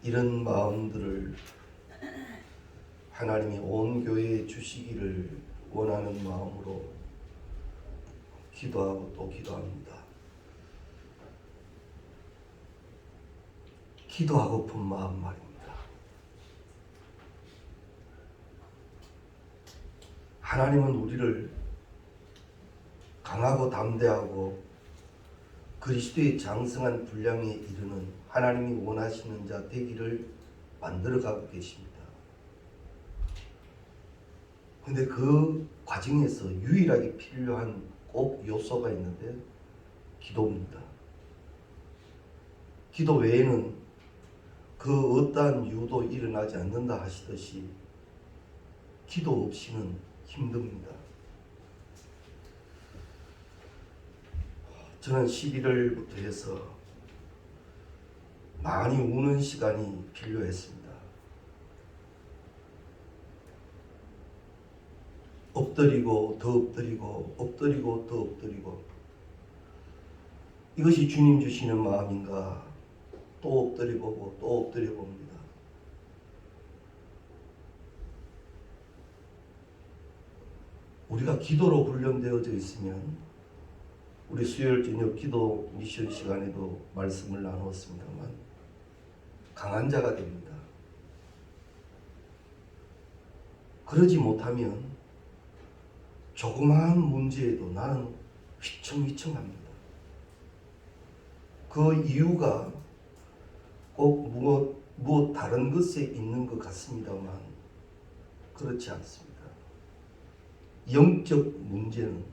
이런 마음들을 하나님이 온 교회에 주시기를 원하는 마음으로 기도하고 또 기도합니다. 기도하고픈 마음 말입니다. 하나님은 우리를 강하고 담대하고 그리스도의 장성한 분량에 이르는 하나님이 원하시는 자 되기를 만들어가고 계십니다. 근데 그 과정에서 유일하게 필요한 꼭 요소가 있는데 기도입니다. 기도 외에는 그 어떠한 이유도 일어나지 않는다 하시듯이 기도 없이는 힘듭니다. 저는 11월부터 해서 많이 우는 시간이 필요했습니다. 엎드리고 더 엎드리고 엎드리고 더 엎드리고 이것이 주님 주시는 마음인가 또 엎드려보고 또 엎드려봅니다. 우리가 기도로 훈련되어져 있으면 우리 수요일 저녁 기도 미션 시간에도 말씀을 나누었습니다만 강한 자가 됩니다. 그러지 못하면 조그마한 문제에도 나는 휘청휘청합니다. 그 이유가 꼭 무엇 다른 것에 있는 것 같습니다만 그렇지 않습니다. 영적 문제는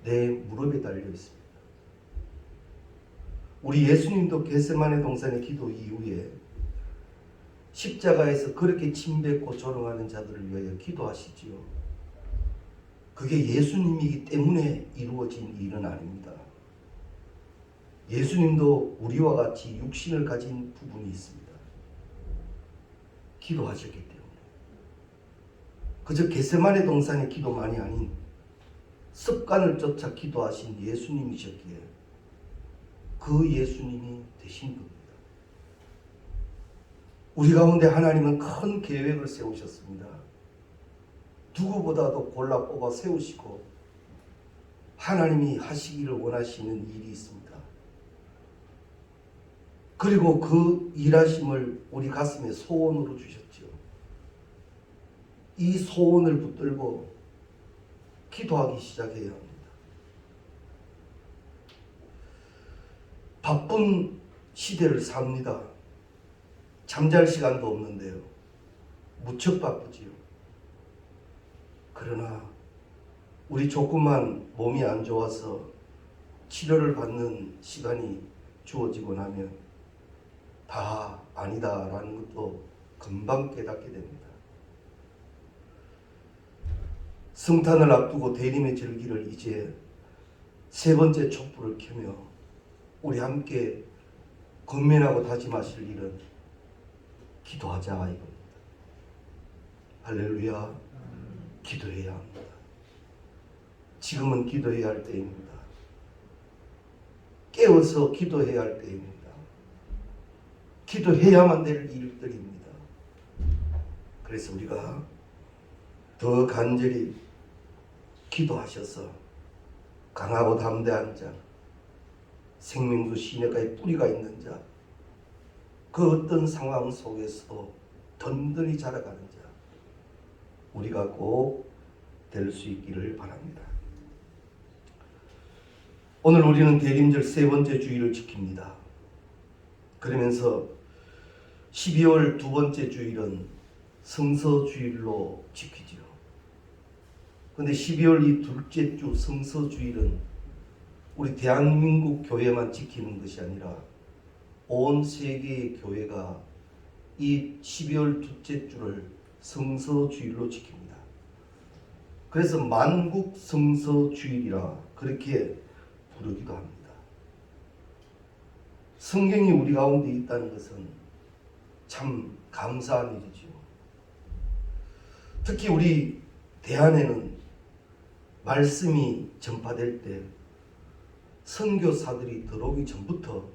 내 무릎에 달려 있습니다. 우리 예수님도 겟세마네 동산의 기도 이후에 십자가에서 그렇게 침뱉고 조롱하는 자들을 위하여 기도하시지요. 그게 예수님이기 때문에 이루어진 일은 아닙니다. 예수님도 우리와 같이 육신을 가진 부분이 있습니다. 기도하셨기 때문에. 그저 겟세마네 동산의 기도만이 아닌 습관을 쫓아 기도하신 예수님이셨기에 그 예수님이 되신 겁니다. 우리 가운데 하나님은 큰 계획을 세우셨습니다. 누구보다도 골라 뽑아 세우시고 하나님이 하시기를 원하시는 일이 있습니다. 그리고 그 일하심을 우리 가슴에 소원으로 주셨죠. 이 소원을 붙들고 기도하기 시작해야 합니다. 바쁜 시대를 삽니다. 잠잘 시간도 없는데요. 무척 바쁘지요. 그러나 우리 조금만 몸이 안 좋아서 치료를 받는 시간이 주어지고 나면 다 아니다라는 것도 금방 깨닫게 됩니다. 성탄을 앞두고 대림의 절기를 이제 세 번째 촛불을 켜며 우리 함께 권면하고 다짐하실 일은 기도하자 이겁니다. 할렐루야. 기도해야 합니다. 지금은 기도해야 할 때입니다. 깨어서 기도해야 할 때입니다. 기도해야만 될 일들입니다. 그래서 우리가 더 간절히 기도하셔서 강하고 담대한 자, 생명수 시냇가에 뿌리가 있는 자, 그 어떤 상황 속에서도 든든히 자라가는 자, 우리가 꼭 될 수 있기를 바랍니다. 오늘 우리는 대림절 세 번째 주일을 지킵니다. 그러면서 12월 두 번째 주일은 성서주일로 지키지요. 근데 12월 이 둘째 주 성서주일은 우리 대한민국 교회만 지키는 것이 아니라 온 세계의 교회가 이 12월 둘째 주를 성서주일로 지킵니다. 그래서 만국 성서주일이라 그렇게 부르기도 합니다. 성경이 우리 가운데 있다는 것은 참 감사한 일이죠. 특히 우리 대안에는 말씀이 전파될 때 선교사들이 들어오기 전부터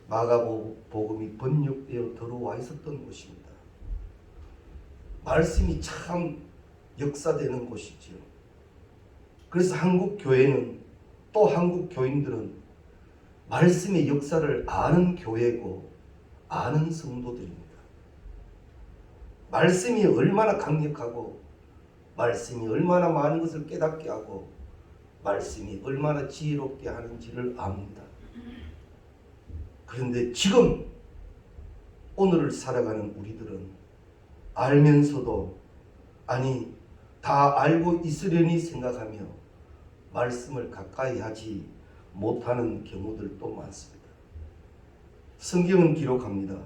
마가복음이 번역되어 들어와 있었던 곳입니다. 말씀이 참 역사되는 곳이지요. 그래서 한국 교회는, 또 한국 교인들은 말씀의 역사를 아는 교회고 아는 성도들입니다. 말씀이 얼마나 강력하고 말씀이 얼마나 많은 것을 깨닫게 하고 말씀이 얼마나 지혜롭게 하는지를 압니다. 그런데 지금 오늘을 살아가는 우리들은 알면서도 아니 다 알고 있으려니 생각하며 말씀을 가까이 하지 못하는 경우들도 많습니다. 성경은 기록합니다.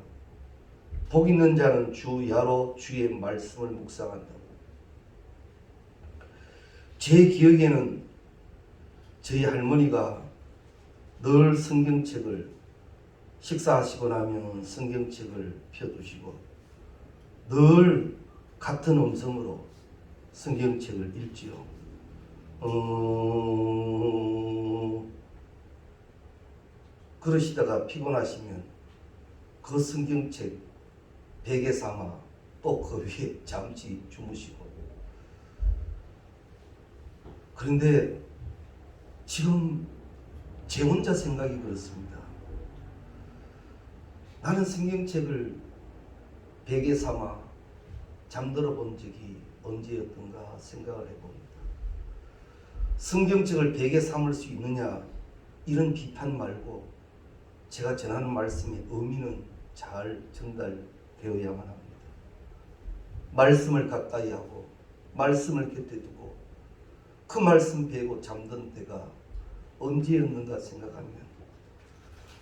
복 있는 자는 주 야로 주의 말씀을 묵상한다고. 제 기억에는 저희 할머니가 늘 성경책을 식사하시고 나면 성경책을 펴두시고 늘 같은 음성으로 성경책을 읽지요. 그러시다가 피곤하시면 그 성경책 베개 삼아 또 그 위에 잠시 주무시고. 그런데 지금 제 혼자 생각이 그렇습니다. 나는 성경책을 베개 삼아 잠들어 본 적이 언제였던가 생각을 해봅니다. 성경책을 베개 삼을 수 있느냐 이런 비판 말고 제가 전하는 말씀의 의미는 잘 전달되어야만 합니다. 말씀을 가까이 하고 말씀을 곁에 두고 그 말씀 배고 잠든 때가 언제였는가 생각하면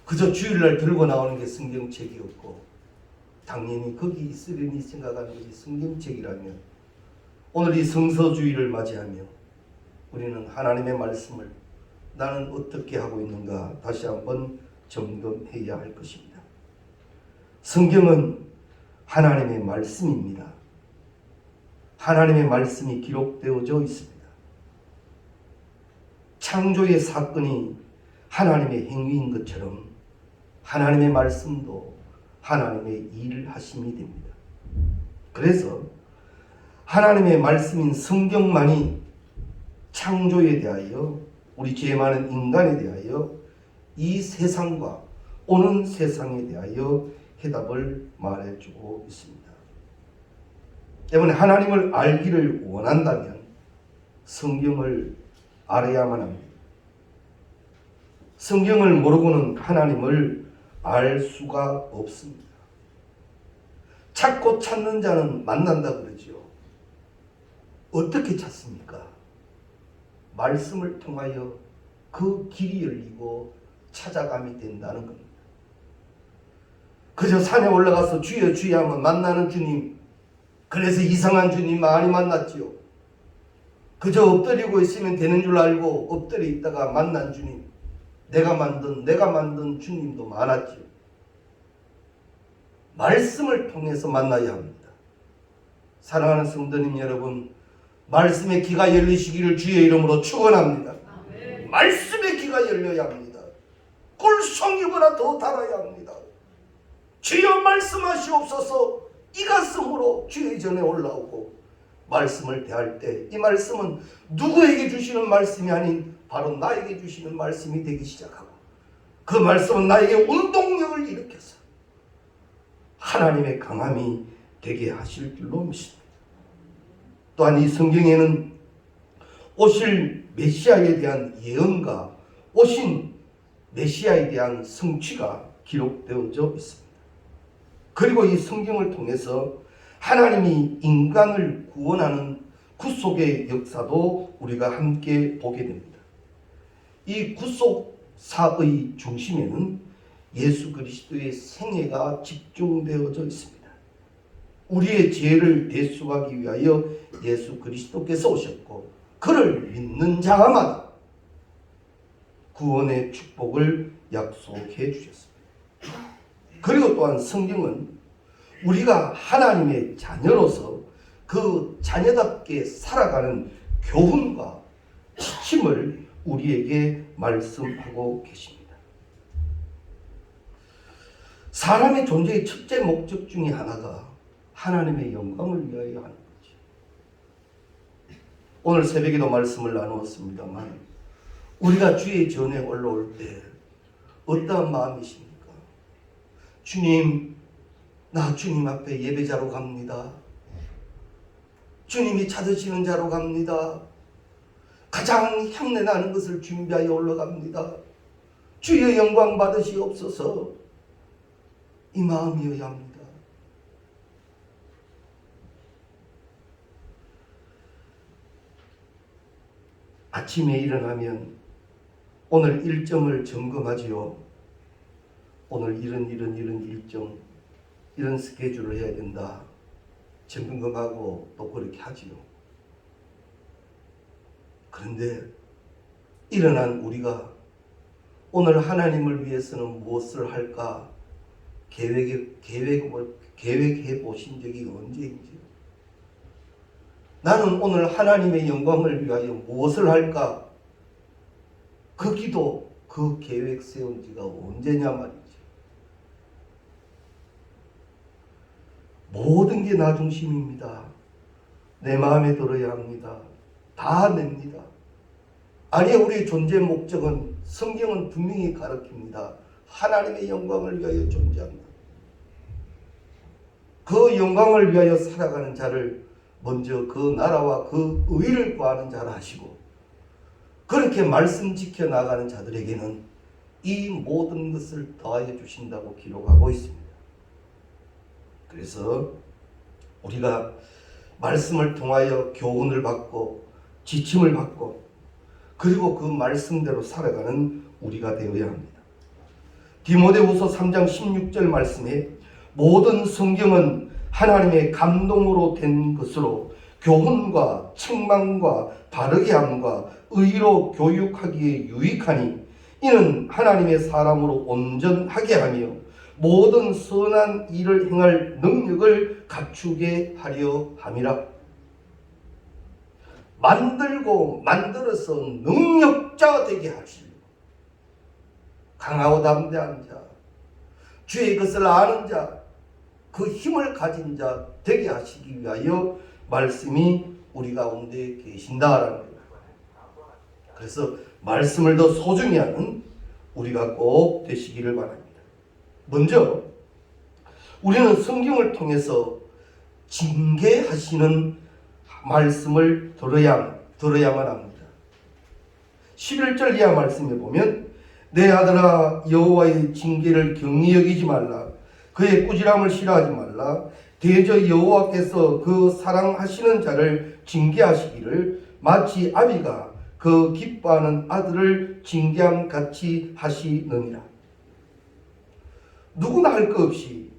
그저 주일날 들고 나오는 게 성경책이었고 당연히 거기 있으려니 생각하는 것이 성경책이라면 오늘 이 성서주의를 맞이하며 우리는 하나님의 말씀을 나는 어떻게 하고 있는가 다시 한번 점검해야 할 것입니다. 성경은 하나님의 말씀입니다. 하나님의 말씀이 기록되어져 있습니다. 창조의 사건이 하나님의 행위인 것처럼 하나님의 말씀도 하나님의 일하심이 됩니다. 그래서 하나님의 말씀인 성경만이 창조에 대하여 우리 죄 많은 인간에 대하여 이 세상과 오는 세상에 대하여 해답을 말해주고 있습니다. 때문에 하나님을 알기를 원한다면 성경을 알아야만 합니다. 성경을 모르고는 하나님을 알 수가 없습니다. 찾고 찾는 자는 만난다 그러죠. 어떻게 찾습니까? 말씀을 통하여 그 길이 열리고 찾아감이 된다는 겁니다. 그저 산에 올라가서 주여 주여 하면 만나는 주님, 그래서 이상한 주님 많이 만났지요. 그저 엎드리고 있으면 되는 줄 알고 엎드려 있다가 만난 주님, 내가 만든 주님도 많았지요. 말씀을 통해서 만나야 합니다. 사랑하는 성도님 여러분, 말씀의 귀가 열리시기를 주의 이름으로 축원합니다. 말씀의 귀가 열려야 합니다. 꿀송이보다 더 달아야 합니다. 주여 말씀하시옵소서. 이 가슴으로 주의 전에 올라오고 말씀을 대할 때 이 말씀은 누구에게 주시는 말씀이 아닌 바로 나에게 주시는 말씀이 되기 시작하고 그 말씀은 나에게 운동력을 일으켜서 하나님의 강함이 되게 하실 줄로 믿습니다. 또한 이 성경에는 오실 메시아에 대한 예언과 오신 메시아에 대한 성취가 기록되어져 있습니다. 그리고 이 성경을 통해서 하나님이 인간을 구원하는 구속의 역사도 우리가 함께 보게 됩니다. 이 구속사의 중심에는 예수 그리스도의 생애가 집중되어져 있습니다. 우리의 죄를 대속하기 위하여 예수 그리스도께서 오셨고 그를 믿는 자마다 구원의 축복을 약속해 주셨습니다. 그리고 또한 성경은 우리가 하나님의 자녀로서 그 자녀답게 살아가는 교훈과 지침을 우리에게 말씀하고 계십니다. 사람의 존재의 첫째 목적 중에 하나가 하나님의 영광을 위하여 하는 거죠. 오늘 새벽에도 말씀을 나누었습니다만 우리가 주의 전에 올라올 때 어떠한 마음이십니까? 주님, 나 주님 앞에 예배자로 갑니다. 주님이 찾으시는 자로 갑니다. 가장 향내나는 것을 준비하여 올라갑니다. 주의 영광 받으시옵소서. 이 마음이어야 합니다. 아침에 일어나면 오늘 일정을 점검하지요. 오늘 이런 일정, 이런 스케줄을 해야 된다. 점검하고 또 그렇게 하지요. 그런데 일어난 우리가 오늘 하나님을 위해서는 무엇을 할까 계획해 보신 적이 언제인지, 나는 오늘 하나님의 영광을 위하여 무엇을 할까, 그 기도, 그 계획 세운 지가 언제냐 말이죠. 모든 게 나 중심입니다. 내 마음에 들어야 합니다. 다 냅니다. 아니, 우리의 존재 목적은 성경은 분명히 가르칩니다. 하나님의 영광을 위하여 존재합니다. 그 영광을 위하여 살아가는 자를 먼저 그 나라와 그 의를 구하는 자라 하시고, 그렇게 말씀 지켜 나가는 자들에게는 이 모든 것을 더하여 주신다고 기록하고 있습니다. 그래서 우리가 말씀을 통하여 교훈을 받고 지침을 받고 그리고 그 말씀대로 살아가는 우리가 되어야 합니다. 디모데후서 3장 16절 말씀에 모든 성경은 하나님의 감동으로 된 것으로 교훈과 책망과 바르게 함과 의로 교육하기에 유익하니 이는 하나님의 사람으로 온전하게 하며 모든 선한 일을 행할 능력을 갖추게 하려 함이라. 만들고 만들어서 능력자 되게 하시고 강하고 담대한 자, 주의 것을 아는 자, 그 힘을 가진 자 되게 하시기 위하여 말씀이 우리 가운데 계신다라는 거예요. 그래서 말씀을 더 소중히 하는 우리가 꼭 되시기를 바랍니다. 먼저 우리는 성경을 통해서 징계하시는 말씀을 들어야만 합니다. 11절 이하 말씀에 보면 내 아들아 여호와의 징계를 경히 여기지 말라. 그의 꾸지람을 싫어하지 말라. 대저 여호와께서 그 사랑하시는 자를 징계하시기를 마치 아비가 그 기뻐하는 아들을 징계함 같이 하시느니라. 누구나 할 것 없이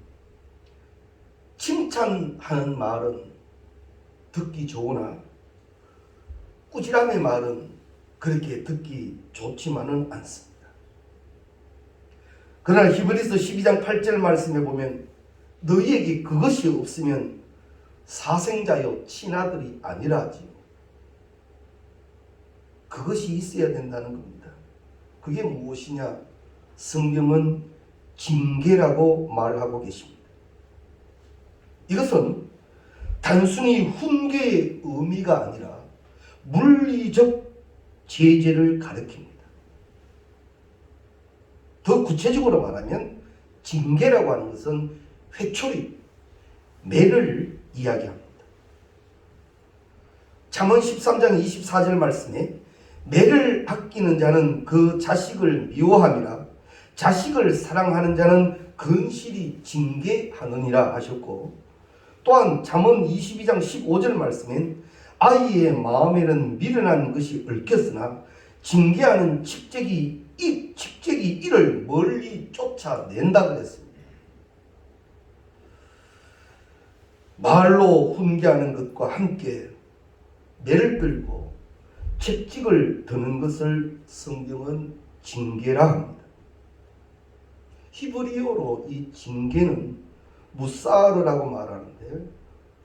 칭찬하는 말은 듣기 좋으나 꾸지람의 말은 그렇게 듣기 좋지만은 않습니다. 그러나 히브리서 12장 8절 말씀에 보면 너희에게 그것이 없으면 사생자여 친아들이 아니라 하지요. 그것이 있어야 된다는 겁니다. 그게 무엇이냐? 성경은 징계라고 말하고 계십니다. 이것은 단순히 훈계의 의미가 아니라 물리적 제재를 가리킵니다. 더 구체적으로 말하면 징계라고 하는 것은 회초리, 매를 이야기합니다. 잠언 13장 24절 말씀에 매를 아끼는 자는 그 자식을 미워함이라 자식을 사랑하는 자는 근실히 징계하느니라 하셨고, 또한 잠언 22장 15절 말씀엔 아이의 마음에는 미련한 것이 얽혔으나 징계하는 칙책이 이를 멀리 쫓아낸다 그랬습니다. 말로 훈계하는 것과 함께 매를 들고 채찍을 드는 것을 성경은 징계라 합니다. 히브리어로 이 징계는 무사르라고 말하는데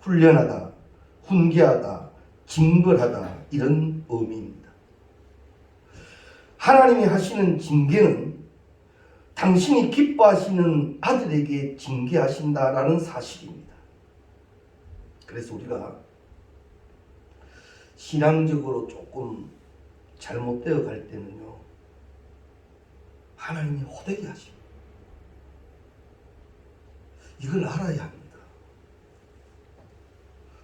훈련하다, 훈계하다, 징벌하다 이런 의미입니다. 하나님이 하시는 징계는 당신이 기뻐하시는 아들에게 징계하신다라는 사실입니다. 그래서 우리가 신앙적으로 조금 잘못되어 갈 때는요, 하나님이 호되게 하십니다. 이걸 알아야 합니다.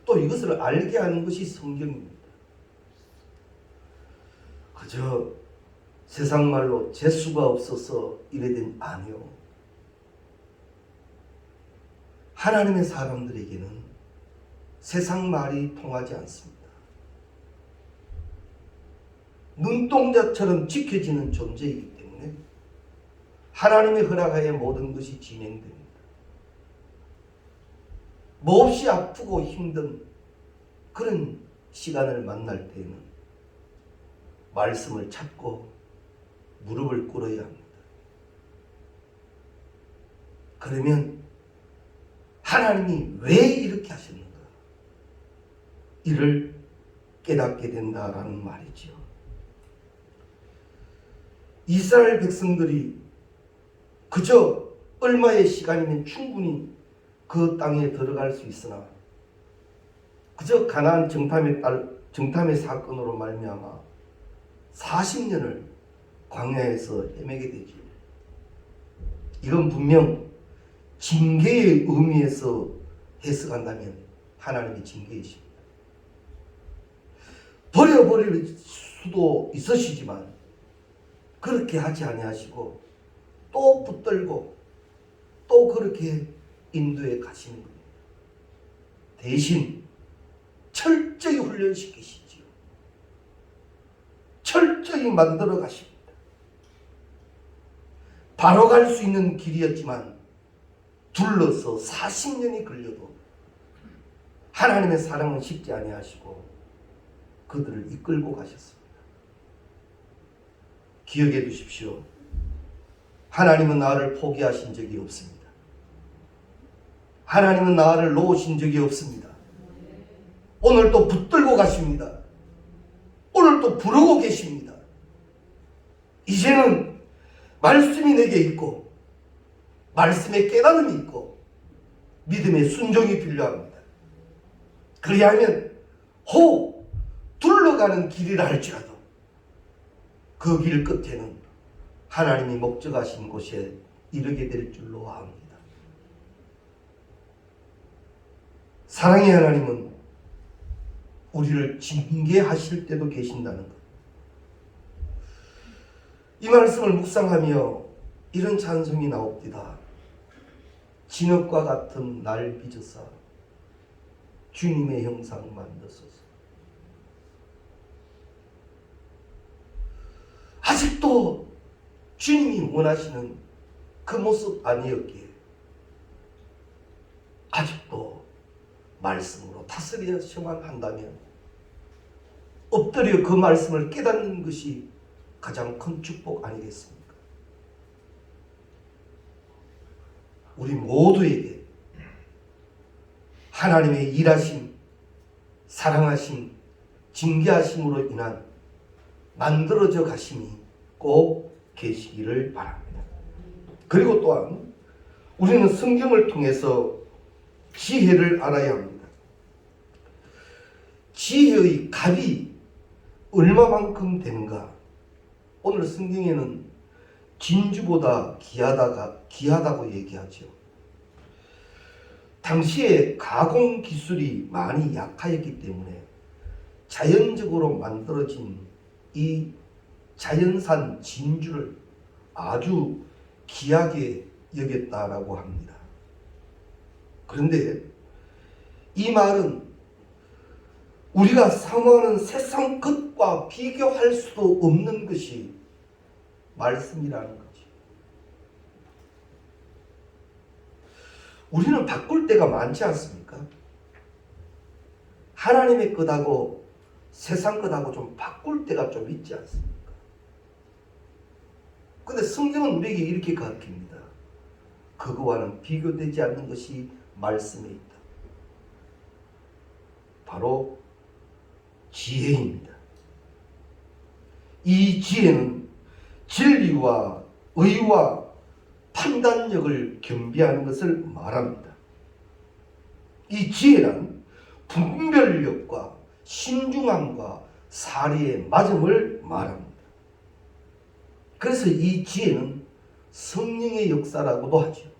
또 이것을 알게 하는 것이 성경입니다. 그저 세상 말로 재수가 없어서 이래된 아니요. 하나님의 사람들에게는 세상 말이 통하지 않습니다. 눈동자처럼 지켜지는 존재이기 때문에 하나님의 허락하에 모든 것이 진행됩니다. 몹시 아프고 힘든 그런 시간을 만날 때에는 말씀을 찾고 무릎을 꿇어야 합니다. 그러면 하나님이 왜 이렇게 하셨는가? 이를 깨닫게 된다라는 말이죠. 이스라엘 백성들이 그저 얼마의 시간이면 충분히 그 땅에 들어갈 수 있으나 그저 가나안 정탐의 사건으로 말미암아 40년을 광야에서 헤매게 되지. 이건 분명 징계의 의미에서 해석한다면 하나님의 징계이십니다. 버려버릴 수도 있으시지만 그렇게 하지 아니하시고 또 붙들고 또 그렇게 인도에 가시는 겁니다. 대신 철저히 훈련시키시지요. 철저히 만들어 가십니다. 바로 갈 수 있는 길이었지만 둘러서 40년이 걸려도 하나님의 사랑은 식지 아니하시고 그들을 이끌고 가셨습니다. 기억해 두십시오. 하나님은 나를 포기하신 적이 없습니다. 하나님은 나를 놓으신 적이 없습니다. 오늘 또 붙들고 가십니다. 오늘 또 부르고 계십니다. 이제는 말씀이 내게 있고 말씀의 깨달음이 있고 믿음의 순종이 필요합니다. 그리하면 혹 둘러가는 길이라 할지라도 그 길 끝에는 하나님이 목적하신 곳에 이르게 될 줄로 압니다. 사랑의 하나님은 우리를 징계하실 때도 계신다는 것. 이 말씀을 묵상하며 이런 찬송이 나옵니다. 진흙과 같은 날 빚으사 주님의 형상 만드소서. 아직도 주님이 원하시는 그 모습 아니었기에 아직도 말씀으로 다스려야만 한다면 엎드려 그 말씀을 깨닫는 것이 가장 큰 축복 아니겠습니까? 우리 모두에게 하나님의 일하심, 사랑하심, 징계하심으로 인한 만들어져 가심이 꼭 계시기를 바랍니다. 그리고 또한 우리는 성경을 통해서 지혜를 알아야 합니다. 지혜의 값이 얼마만큼 되는가? 오늘 성경에는 진주보다 귀하다고 얘기하죠. 당시에 가공 기술이 많이 약하였기 때문에 자연적으로 만들어진 이 자연산 진주를 아주 귀하게 여겼다라고 합니다. 그런데 이 말은 우리가 사모하는 세상 것과 비교할 수도 없는 것이 말씀이라는 거지. 우리는 바꿀 때가 많지 않습니까? 하나님의 것하고 세상 것하고 좀 바꿀 때가 좀 있지 않습니까? 근데 성경은 우리에게 이렇게 가르칩니다. 그거와는 비교되지 않는 것이 말씀에 있다. 바로 지혜입니다. 이 지혜는 진리와 의와 판단력을 겸비하는 것을 말합니다. 이 지혜란 분별력과 신중함과 사리의 맞음을 말합니다. 그래서 이 지혜는 성령의 역사라고도 하죠.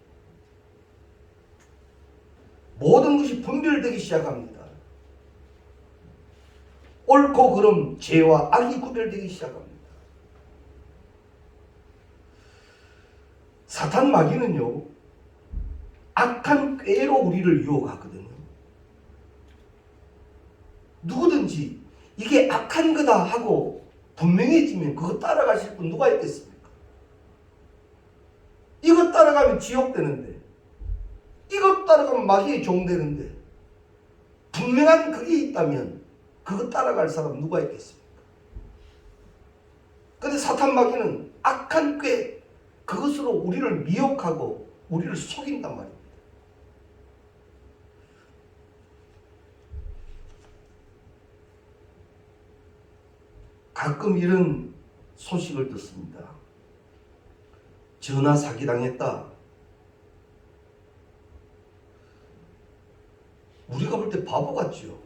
모든 것이 분별되기 시작합니다. 옳고 그름, 죄와 악이 구별되기 시작합니다. 사탄 마귀는요, 악한 꾀로 우리를 유혹하거든요. 누구든지 이게 악한 거다 하고 분명해지면 그거 따라가실 분 누가 있겠습니까? 이거 따라가면 지옥 되는데, 이거 따라가면 마귀의 종 되는데, 분명한 그게 있다면 그거 따라갈 사람 누가 있겠습니까? 근데 사탄 마귀는 악한 꾀, 그것으로 우리를 미혹하고 우리를 속인단 말입니다. 가끔 이런 소식을 듣습니다. 전화 사기당했다. 우리가 볼 때 바보 같죠.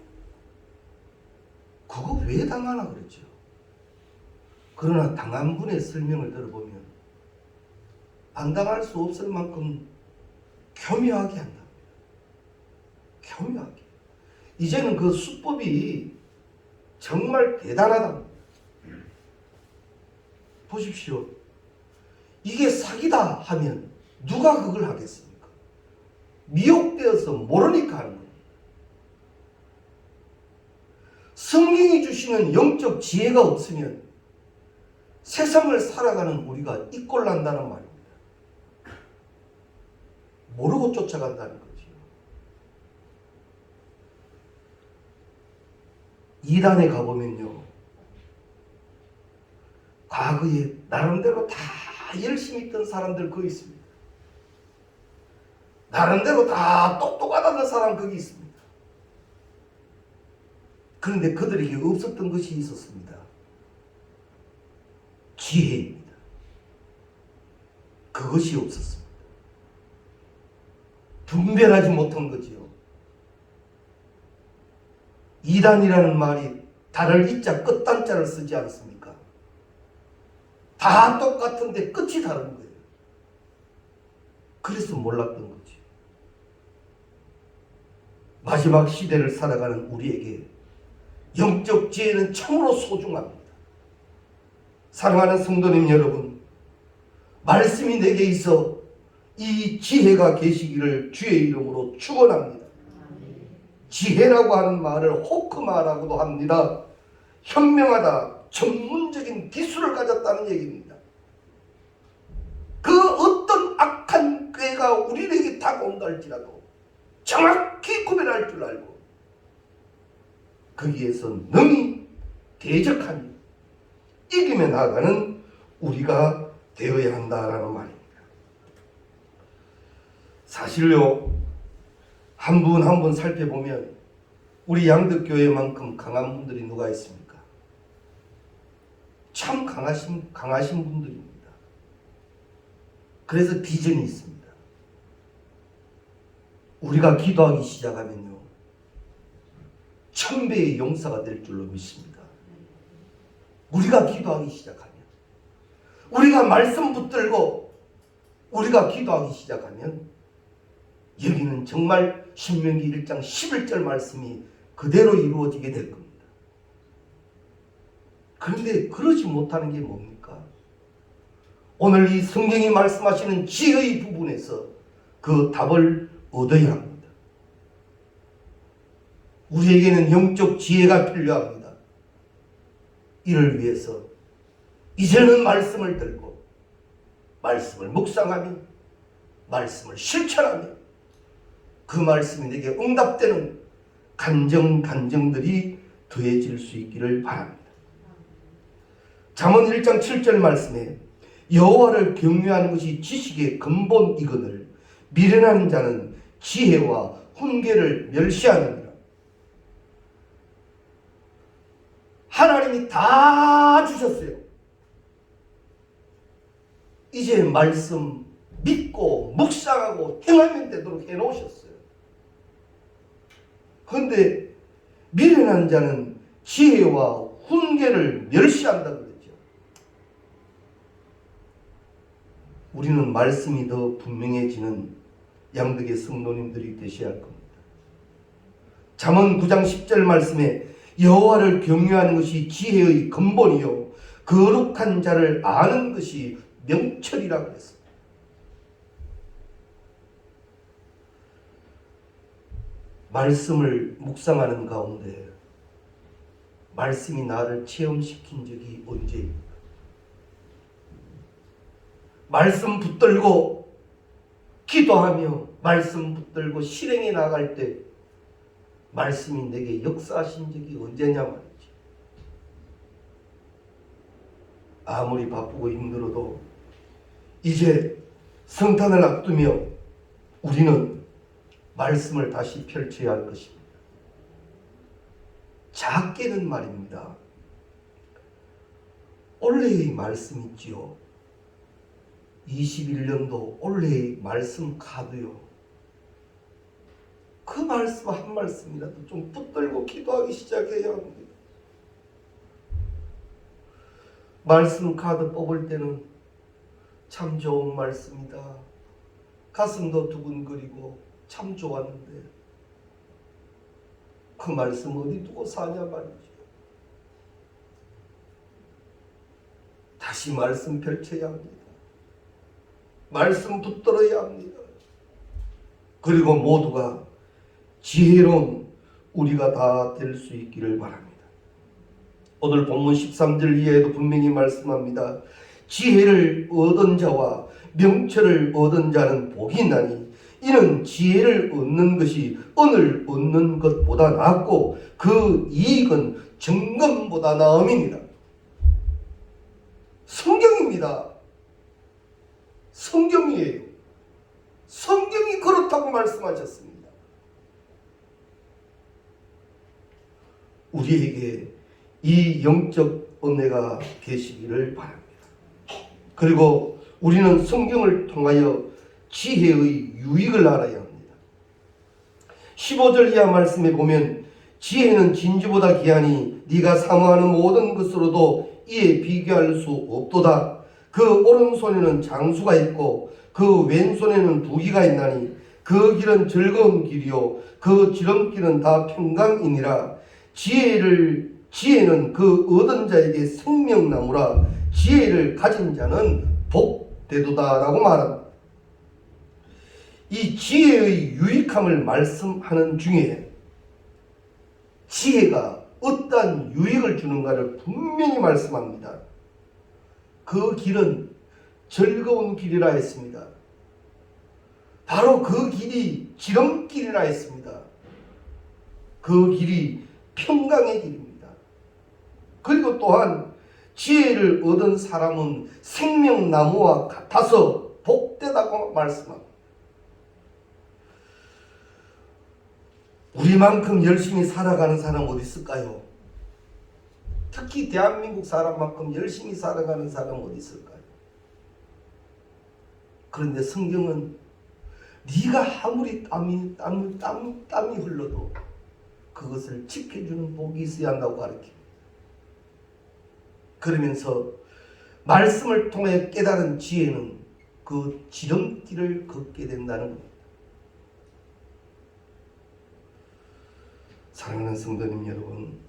그거 왜 당하나 그랬죠. 그러나 당한 분의 설명을 들어보면 안 당할 수 없을 만큼 교묘하게 한다. 교묘하게. 이제는 그 수법이 정말 대단하다. 보십시오. 이게 사기다 하면 누가 그걸 하겠습니까? 미혹되어서 모르니까 하는 거예요. 성경이 주시는 영적 지혜가 없으면 세상을 살아가는 우리가 이꼴난다는 말입니다. 모르고 쫓아간다는 거죠. 이단에 가보면요, 과거에 나름대로 다 열심히 있던 사람들 거기 있습니다. 나름대로 다 똑똑하다는 사람 거기 있습니다. 그런데 그들에게 없었던 것이 있었습니다. 지혜입니다. 그것이 없었습니다. 분별하지 못한 거지요. 이단이라는 말이 달을 이자 끝단자를 쓰지 않습니까? 다 똑같은데 끝이 다른 거예요. 그래서 몰랐던 거지. 마지막 시대를 살아가는 우리에게 영적 지혜는 참으로 소중합니다. 사랑하는 성도님 여러분, 말씀이 내게 있어 이 지혜가 계시기를 주의 이름으로 축원합니다. 지혜라고 하는 말을 호크마라고도 합니다. 현명하다, 전문적인 기술을 가졌다는 얘기입니다. 그 어떤 악한 꾀가 우리에게 다가온다 할지라도 정확히 구별할 줄 알고 거기에서 능히 대적하며 이기며 나아가는 우리가 되어야 한다라는 말입니다. 사실요, 한 분 한 분 살펴보면 우리 양덕교회만큼 강한 분들이 누가 있습니까? 참 강하신 분들입니다. 그래서 비전이 있습니다. 우리가 기도하기 시작하면요, 1000배의 용사가 될 줄로 믿습니다. 우리가 기도하기 시작하면, 우리가 말씀 붙들고 우리가 기도하기 시작하면 여기는 정말 신명기 1장 11절 말씀이 그대로 이루어지게 될 겁니다. 그런데 그러지 못하는 게 뭡니까? 오늘 이 성경이 말씀하시는 지혜의 부분에서 그 답을 얻어야 합니다. 우리에게는 영적 지혜가 필요합니다. 이를 위해서 이제는 말씀을 들고 말씀을 묵상하며 말씀을 실천하며 그 말씀이 내게 응답되는 간정들이 더해질 수 있기를 바랍니다. 잠언 1장 7절 말씀에 여호와를 경외하는 것이 지식의 근본이거늘 미련한 자는 지혜와 훈계를 멸시하느니라. 하나님이 다 주셨어요. 이제 말씀 믿고 묵상하고 행하면 되도록 해놓으셨어요. 그런데 미련한 자는 지혜와 훈계를 멸시한다 그러죠. 우리는 말씀이 더 분명해지는 양득의 성도님들이 되셔야 할 겁니다. 잠언 9장 10절 말씀에 여호와를 경외하는 것이 지혜의 근본이요 거룩한 자를 아는 것이 명철이라고 그랬습니다. 말씀을 묵상하는 가운데 말씀이 나를 체험시킨 적이 언제입니까? 말씀 붙들고 기도하며 말씀 붙들고 실행해 나갈 때 말씀이 내게 역사하신 적이 언제냐 말이지. 아무리 바쁘고 힘들어도 이제 성탄을 앞두며 우리는 말씀을 다시 펼쳐야 할 것입니다. 작게는 말입니다. 올해의 말씀 있지요. 21년도 올해의 말씀 카드요. 그 말씀 한 말씀이라도 좀 붙들고 기도하기 시작해야 합니다. 말씀 카드 뽑을 때는 참 좋은 말씀이다. 가슴도 두근거리고 참 좋았는데 그 말씀 어디 두고 사냐 말이죠. 다시 말씀 펼쳐야 합니다. 말씀 붙들어야 합니다. 그리고 모두가 지혜로운 우리가 다 될 수 있기를 바랍니다. 오늘 본문 13절 이하에도 분명히 말씀합니다. 지혜를 얻은 자와 명철을 얻은 자는 복이 있나니 이는 지혜를 얻는 것이 은을 얻는 것보다 낫고 그 이익은 정금보다 나음입니다. 성경입니다. 성경이에요. 성경이 그렇다고 말씀하셨습니다. 우리에게 이 영적 은혜가 계시기를 바랍니다. 그리고 우리는 성경을 통하여 지혜의 유익을 알아야 합니다. 15절 이하 말씀에 보면 지혜는 진주보다 귀하니 네가 사모하는 모든 것으로도 이에 비교할 수 없도다. 그 오른손에는 장수가 있고 그 왼손에는 부기가 있나니 그 길은 즐거운 길이요 그 지름길은 다 평강이니라. 지혜는 그 얻은 자에게 생명나무라. 지혜를 가진 자는 복되도다라고 말합니다. 이 지혜의 유익함을 말씀하는 중에 지혜가 어떠한 유익을 주는가를 분명히 말씀합니다. 그 길은 즐거운 길이라 했습니다. 바로 그 길이 지름길이라 했습니다. 그 길이 평강의 길입니다. 그리고 또한 지혜를 얻은 사람은 생명나무와 같아서 복되다고 말씀합니다. 우리만큼 열심히 살아가는 사람 어디 있을까요? 특히 대한민국 사람만큼 열심히 살아가는 사람 어디 있을까요? 그런데 성경은 네가 아무리 땀이 흘러도 그것을 지켜주는 복이 있어야 한다고 가르칩니다. 그러면서 말씀을 통해 깨달은 지혜는 그 지름길을 걷게 된다는 겁니다. 사랑하는 성도님 여러분,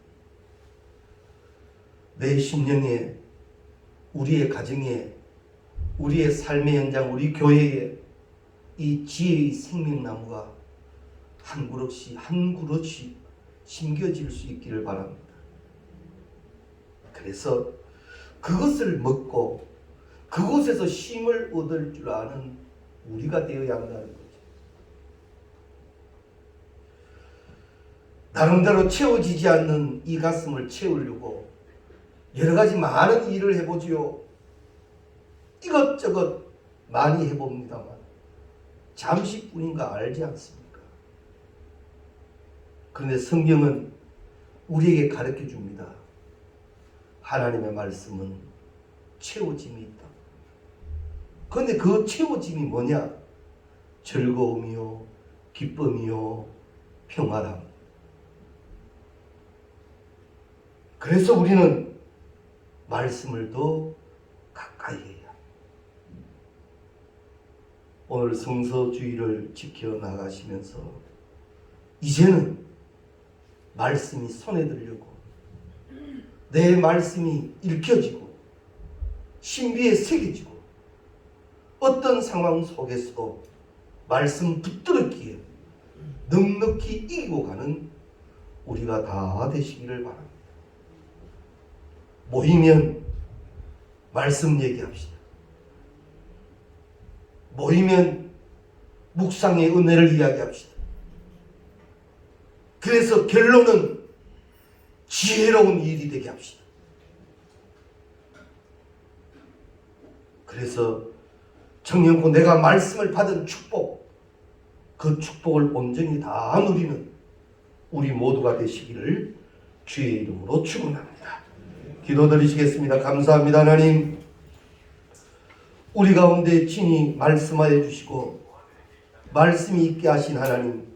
내 심령에, 우리의 가정에, 우리의 삶의 현장, 우리 교회에 이 지혜의 생명나무가 한 그릇씩 심겨질 수 있기를 바랍니다. 그래서 그것을 먹고 그곳에서 쉼을 얻을 줄 아는 우리가 되어야 한다는 거죠. 나름대로 채워지지 않는 이 가슴을 채우려고 여러 가지 많은 일을 해보지요. 이것저것 많이 해봅니다만 잠시뿐인가 알지 않습니까? 그런데 성경은 우리에게 가르쳐 줍니다. 하나님의 말씀은 채워짐이 있다. 그런데 그 채워짐이 뭐냐? 즐거움이요, 기쁨이요, 평화람. 그래서 우리는 말씀을 더 가까이 해야. 오늘 성서주의를 지켜나가시면서 이제는 말씀이 손에 들려고 내 말씀이 읽혀지고 신비에 새겨지고 어떤 상황 속에서도 말씀 붙들었기에 넉넉히 이기고 가는 우리가 다 되시기를 바랍니다. 모이면 말씀 얘기합시다. 모이면 묵상의 은혜를 이야기합시다. 그래서 결론은 지혜로운 일이 되게 합시다. 그래서 청년고 내가 말씀을 받은 축복, 그 축복을 온전히 다 누리는 우리 모두가 되시기를 주의 이름으로 축원합니다. 기도드리시겠습니다. 감사합니다. 하나님, 우리 가운데 친히 말씀하여 주시고 말씀이 있게 하신 하나님,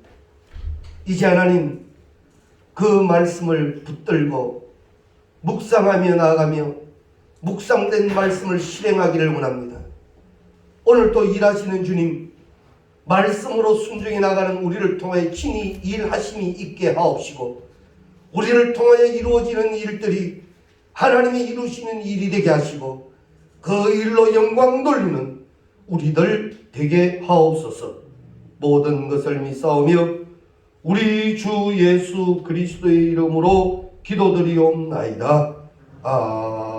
이제 하나님 그 말씀을 붙들고 묵상하며 나아가며 묵상된 말씀을 실행하기를 원합니다. 오늘 또 일하시는 주님, 말씀으로 순종해 나가는 우리를 통하여 친히 일하심이 있게 하옵시고 우리를 통하여 이루어지는 일들이 하나님이 이루시는 일이 되게 하시고 그 일로 영광 돌리는 우리들 되게 하옵소서. 모든 것을 믿사오며 우리 주 예수 그리스도의 이름으로 기도드리옵나이다. 아멘.